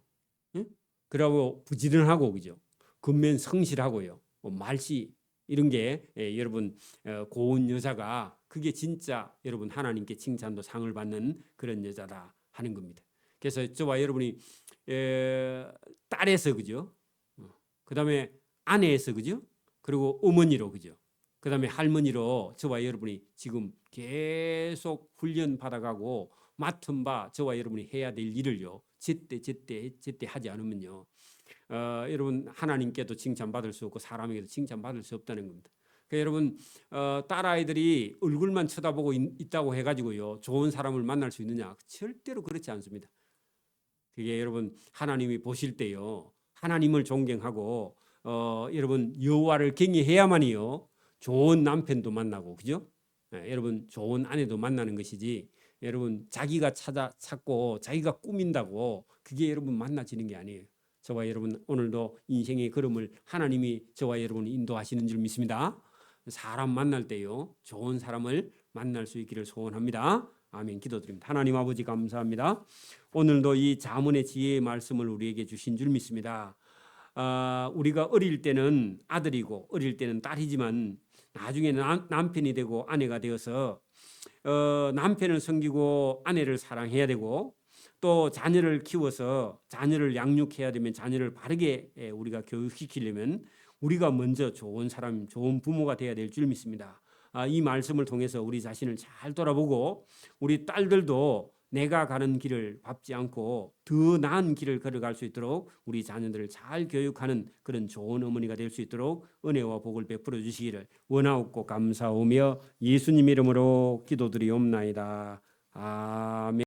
응? 그러고 부지런하고 그죠. 근면 성실하고요. 말씨 이런 게 여러분 고운 여자가 그게 진짜 여러분 하나님께 칭찬도 상을 받는 그런 여자다 하는 겁니다. 그래서 저와 여러분이 딸에서 그죠. 그다음에 아내에서 그죠. 그리고 어머니로 그죠. 그다음에 할머니로 저와 여러분이 지금 계속 훈련 받아가고 맡은 바 저와 여러분이 해야 될 일을요. 제때 하지 않으면요. 여러분 하나님께도 칭찬받을 수 없고 사람에게도 칭찬받을 수 없다는 겁니다. 그러니까 여러분 딸아이들이 얼굴만 쳐다보고 있다고 해가지고요. 좋은 사람을 만날 수 있느냐? 절대로 그렇지 않습니다. 그게 여러분 하나님이 보실 때요. 하나님을 존경하고 여러분 여호와를 경외해야만이요. 좋은 남편도 만나고 그죠? 여러분 좋은 아내도 만나는 것이지 여러분 자기가 찾고 자기가 꾸민다고 그게 여러분 만나지는 게 아니에요. 저와 여러분 오늘도 인생의 걸음을 하나님이 저와 여러분을 인도하시는 줄 믿습니다. 사람 만날 때요. 좋은 사람을 만날 수 있기를 소원합니다. 아멘. 기도드립니다. 하나님 아버지 감사합니다. 오늘도 이 자문의 지혜의 말씀을 우리에게 주신 줄 믿습니다. 우리가 어릴 때는 아들이고 어릴 때는 딸이지만 나중에는 남편이 되고 아내가 되어서 남편을 섬기고 아내를 사랑해야 되고 또 자녀를 키워서 자녀를 양육해야 되면 자녀를 바르게 우리가 교육시키려면 우리가 먼저 좋은 사람, 좋은 부모가 되어야 될 줄 믿습니다. 이 말씀을 통해서 우리 자신을 잘 돌아보고 우리 딸들도 내가 가는 길을 밟지 않고 더 나은 길을 걸어갈 수 있도록 우리 자녀들을 잘 교육하는 그런 좋은 어머니가 될 수 있도록 은혜와 복을 베풀어 주시기를 원하옵고 감사하며 예수님 이름으로 기도드리옵나이다. 아멘.